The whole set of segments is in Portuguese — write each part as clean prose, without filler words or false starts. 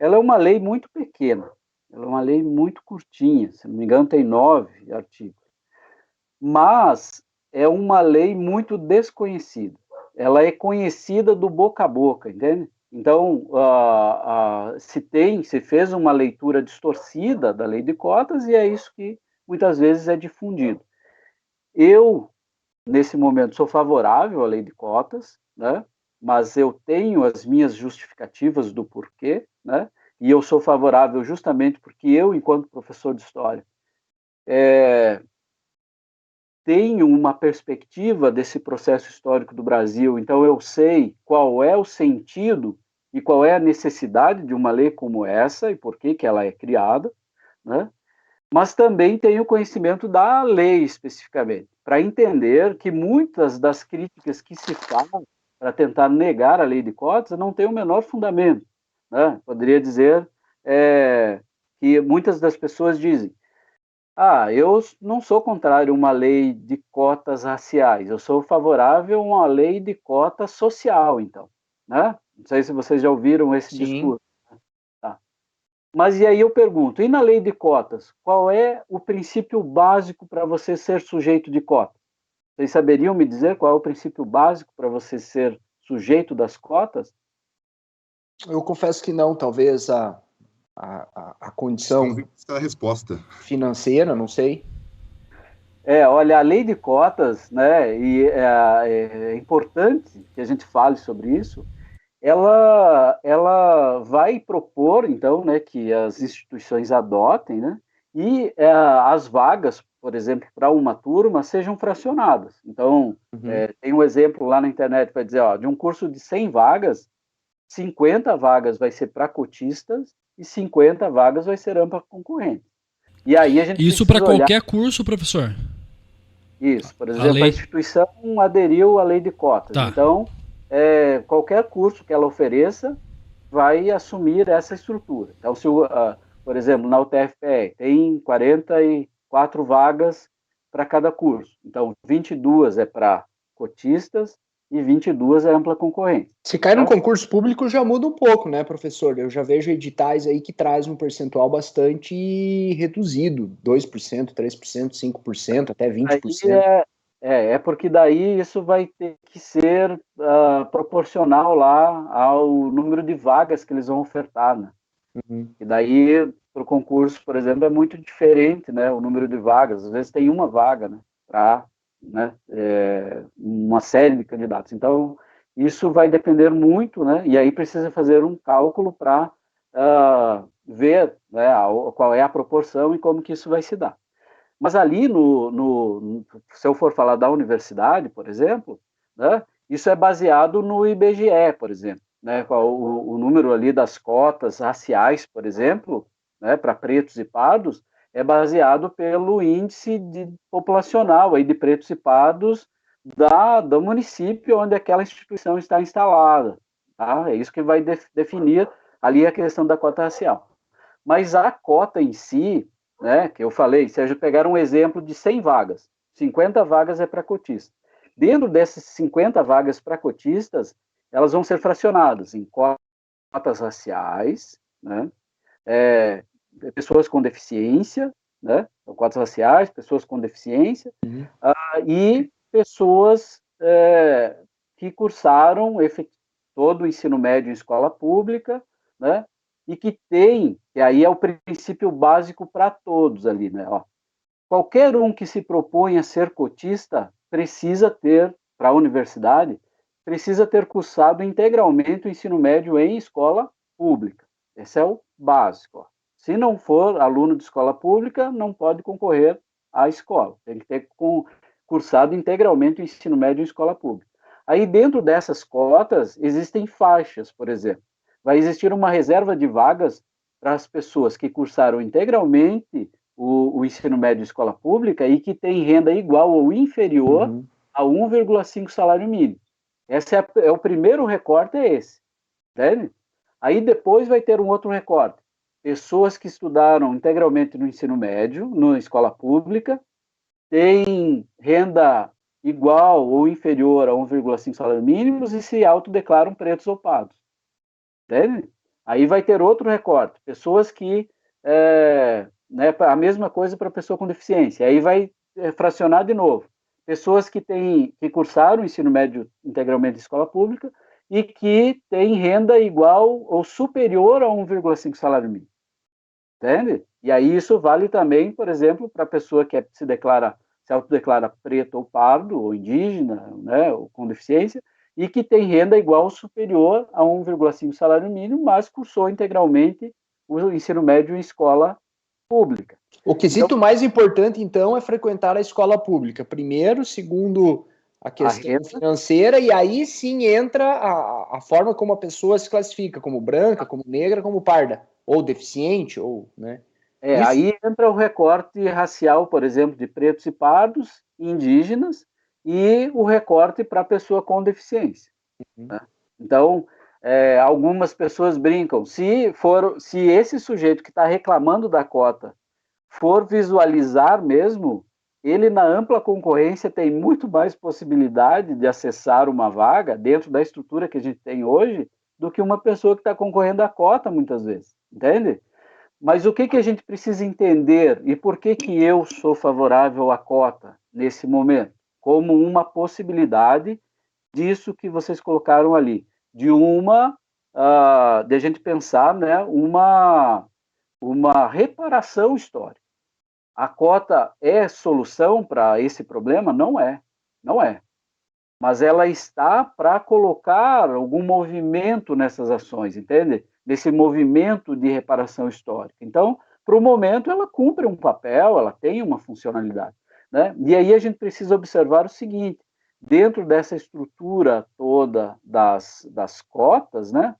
ela é uma lei muito pequena, ela é uma lei muito curtinha, se não me engano tem 9 artigos, mas é uma lei muito desconhecida. Ela é conhecida do boca a boca, entende? Então, se fez uma leitura distorcida da lei de cotas e é isso que muitas vezes é difundido. Eu, nesse momento, sou favorável à lei de cotas, né? Mas eu tenho as minhas justificativas do porquê, né? E eu sou favorável justamente porque eu, enquanto professor de história, tenho uma perspectiva desse processo histórico do Brasil, então eu sei qual é o sentido e qual é a necessidade de uma lei como essa e por que ela é criada, né? Mas também tenho conhecimento da lei especificamente, para entender que muitas das críticas que se fazem para tentar negar a lei de cotas não tem o menor fundamento, né? Poderia dizer que muitas das pessoas dizem: eu não sou contrário a uma lei de cotas raciais, eu sou favorável a uma lei de cota social, então, né? Não sei se vocês já ouviram esse Sim. discurso. Tá. Mas e aí eu pergunto, e na lei de cotas, qual é o princípio básico para você ser sujeito de cota? Vocês saberiam me dizer qual é o princípio básico para você ser sujeito das cotas? Eu confesso que não, talvez a condição Talvez essa é a resposta. financeira, não sei. Olha, a lei de cotas, né, e é importante que a gente fale sobre isso, ela vai propor, então, né, que as instituições adotem, né, e as vagas, por exemplo, para uma turma, sejam fracionadas. Então, Uhum. tem um exemplo lá na internet para dizer, ó, de um curso de 100 vagas, 50 vagas vai ser para cotistas e 50 vagas vai ser ampla concorrente. E aí a gente Isso para precisa olhar qualquer curso, professor? isso. Por A exemplo, a lei. instituição aderiu à lei de cotas. Tá. Então, qualquer curso que ela ofereça vai assumir essa estrutura. Então, por exemplo, na UTFPR tem 44 vagas para cada curso. Então, 22 é para cotistas e 22 é ampla concorrência. Se cai num Tá? concurso público já muda um pouco, né, professor? Eu já vejo editais aí que traz um percentual bastante reduzido, 2%, 3%, 5%, até Aí 20%. porque daí isso vai ter que ser proporcional lá ao número de vagas que eles vão ofertar, né? Uhum. E daí, para o concurso, por exemplo, é muito diferente, né? O número de vagas. Às vezes tem uma vaga, né? Para, né? Uma série de candidatos. Então, isso vai depender muito, né? E aí precisa fazer um cálculo para ver, né, qual é a proporção e como que isso vai se dar. Mas ali, se eu for falar da universidade, por exemplo, né, isso é baseado no IBGE, por exemplo. Né, o número ali das cotas raciais, por exemplo, né, para pretos e pardos, é baseado pelo índice populacional aí de pretos e pardos do município onde aquela instituição está instalada. Tá? É isso que vai definir ali a questão da cota racial. Mas a cota em si, né, que eu falei, se a gente pegar um exemplo de 100 vagas, 50 vagas é para cotistas. Dentro dessas 50 vagas para cotistas, elas vão ser fracionadas em cotas raciais, né, pessoas com deficiência, né, cotas raciais, pessoas com deficiência, Uhum. e pessoas que cursaram todo o ensino médio em escola pública, né, e que tem, e aí é o princípio básico para todos ali, né? Ó, qualquer um que se propõe a ser cotista precisa ter, para a universidade, precisa ter cursado integralmente o ensino médio em escola pública. Esse é o básico. Ó. Se não for aluno de escola pública, não pode concorrer à escola. Tem que ter cursado integralmente o ensino médio em escola pública. Aí, dentro dessas cotas, existem faixas, por exemplo. Vai existir uma reserva de vagas para as pessoas que cursaram integralmente o ensino médio em escola pública e que tem renda igual ou inferior Uhum. a 1,5 salário mínimo. Esse o primeiro recorte, é esse. Entende? Aí depois vai ter um outro recorte. Pessoas que estudaram integralmente no ensino médio, na escola pública, têm renda igual ou inferior a 1,5 salário mínimo e se autodeclaram pretos ou pardos. Entende? Aí vai ter outro recorte, pessoas que, né, a mesma coisa para pessoa com deficiência, aí vai fracionar de novo. Pessoas que cursaram o ensino médio integralmente em escola pública e que têm renda igual ou superior a 1,5 salário mínimo. Entende? E aí isso vale também, por exemplo, para a pessoa que se autodeclara preto ou pardo, ou indígena, né, ou com deficiência, e que tem renda igual ou superior a 1,5 salário mínimo, mas cursou integralmente o ensino médio em escola pública. O quesito mais importante, então, é frequentar a escola pública. Primeiro, segundo, a questão financeira, e aí sim entra a forma como a pessoa se classifica, como branca, como negra, como parda, ou deficiente, ou, né? Aí entra o recorte racial, por exemplo, de pretos e pardos, indígenas, e o recorte para a pessoa com deficiência. Né? Então, algumas pessoas brincam, se esse sujeito que está reclamando da cota for visualizar mesmo, ele na ampla concorrência tem muito mais possibilidade de acessar uma vaga dentro da estrutura que a gente tem hoje do que uma pessoa que está concorrendo à cota muitas vezes, entende? Mas o que a gente precisa entender e por que eu sou favorável à cota nesse momento? Como uma possibilidade disso que vocês colocaram ali, de a gente pensar, né, uma reparação histórica. A cota é solução para esse problema? Não é, não é. Mas ela está para colocar algum movimento nessas ações, entende? Nesse movimento de reparação histórica. Então, para o momento, ela cumpre um papel, ela tem uma funcionalidade. Né? E aí a gente precisa observar o seguinte: dentro dessa estrutura toda das cotas, né,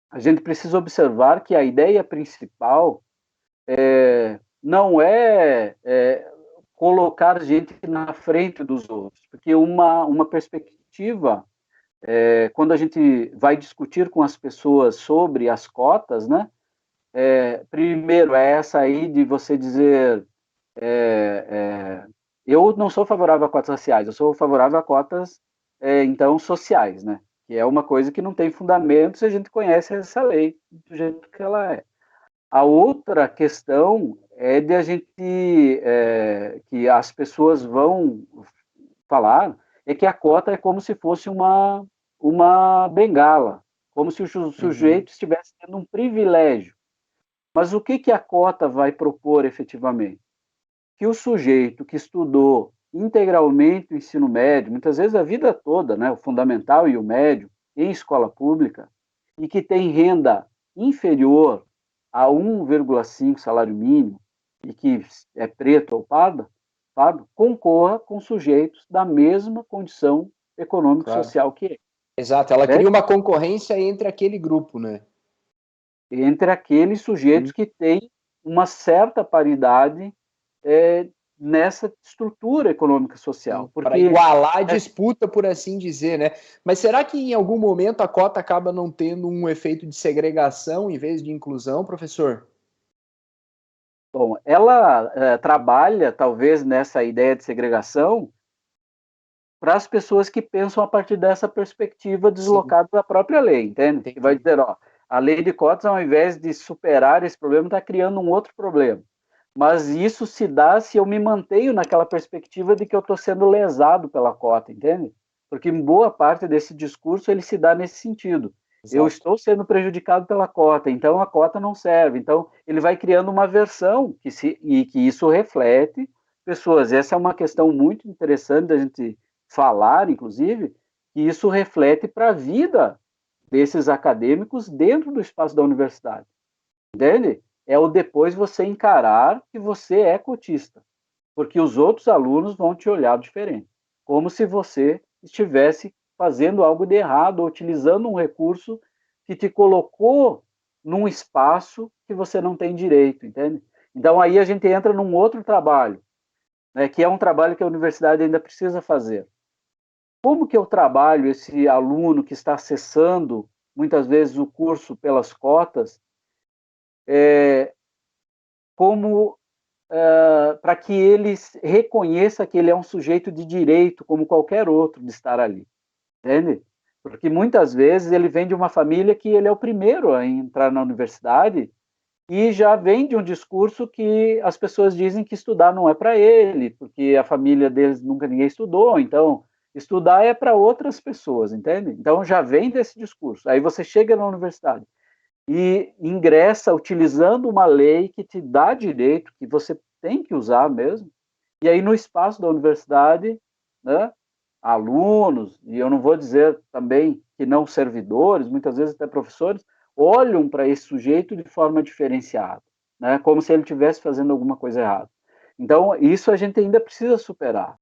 a gente precisa observar que a ideia principal não é colocar gente na frente dos outros, porque uma perspectiva, quando a gente vai discutir com as pessoas sobre as cotas, né, primeiro é essa aí de você dizer, eu não sou favorável a cotas raciais, eu sou favorável a cotas, então, sociais, né, que é uma coisa que não tem fundamento se a gente conhece essa lei do jeito que ela é. A outra questão é de a gente, que as pessoas vão falar, é que a cota é como se fosse uma bengala, como se o sujeito estivesse tendo um privilégio. Mas o que a cota vai propor efetivamente? Que o sujeito que estudou integralmente o ensino médio, muitas vezes a vida toda, né, o fundamental e o médio, em escola pública, e que tem renda inferior a 1,5 salário mínimo, e que é preto ou pardo, concorra com sujeitos da mesma condição econômico-social que ele. Exato, ela cria uma concorrência entre aquele grupo, né? Entre aqueles sujeitos que têm uma certa paridade nessa estrutura econômica social. Para igualar a disputa, por assim dizer, né? Mas será que em algum momento a cota acaba não tendo um efeito de segregação em vez de inclusão, professor? Bom, ela trabalha, talvez, nessa ideia de segregação para as pessoas que pensam a partir dessa perspectiva deslocada da própria lei, entende? Que vai dizer, ó, a lei de cotas, ao invés de superar esse problema, está criando um outro problema. Mas isso se dá se eu me mantenho naquela perspectiva de que eu estou sendo lesado pela cota, entende? Porque em boa parte desse discurso ele se dá nesse sentido. Exato. Eu estou sendo prejudicado pela cota, então a cota não serve. Então ele vai criando uma versão e que isso reflete pessoas. Essa é uma questão muito interessante da gente falar, inclusive, que isso reflete para a vida desses acadêmicos dentro do espaço da universidade. Entende? É o depois você encarar que você é cotista, porque os outros alunos vão te olhar diferente, como se você estivesse fazendo algo de errado, ou utilizando um recurso que te colocou num espaço que você não tem direito, entende? Então aí a gente entra num outro trabalho, né, que é um trabalho que a universidade ainda precisa fazer. Como que eu trabalho esse aluno que está acessando muitas vezes o curso pelas cotas, para que ele reconheça que ele é um sujeito de direito, como qualquer outro, de estar ali, entende? Porque muitas vezes ele vem de uma família que ele é o primeiro a entrar na universidade e já vem de um discurso que as pessoas dizem que estudar não é para ele, porque a família deles nunca ninguém estudou, então estudar é para outras pessoas, entende? Então já vem desse discurso. Aí você chega na universidade e ingressa utilizando uma lei que te dá direito, que você tem que usar mesmo, e aí no espaço da universidade, né, alunos, e eu não vou dizer também que não servidores, muitas vezes até professores, olham para esse sujeito de forma diferenciada, né, como se ele estivesse fazendo alguma coisa errada. Então, isso a gente ainda precisa superar.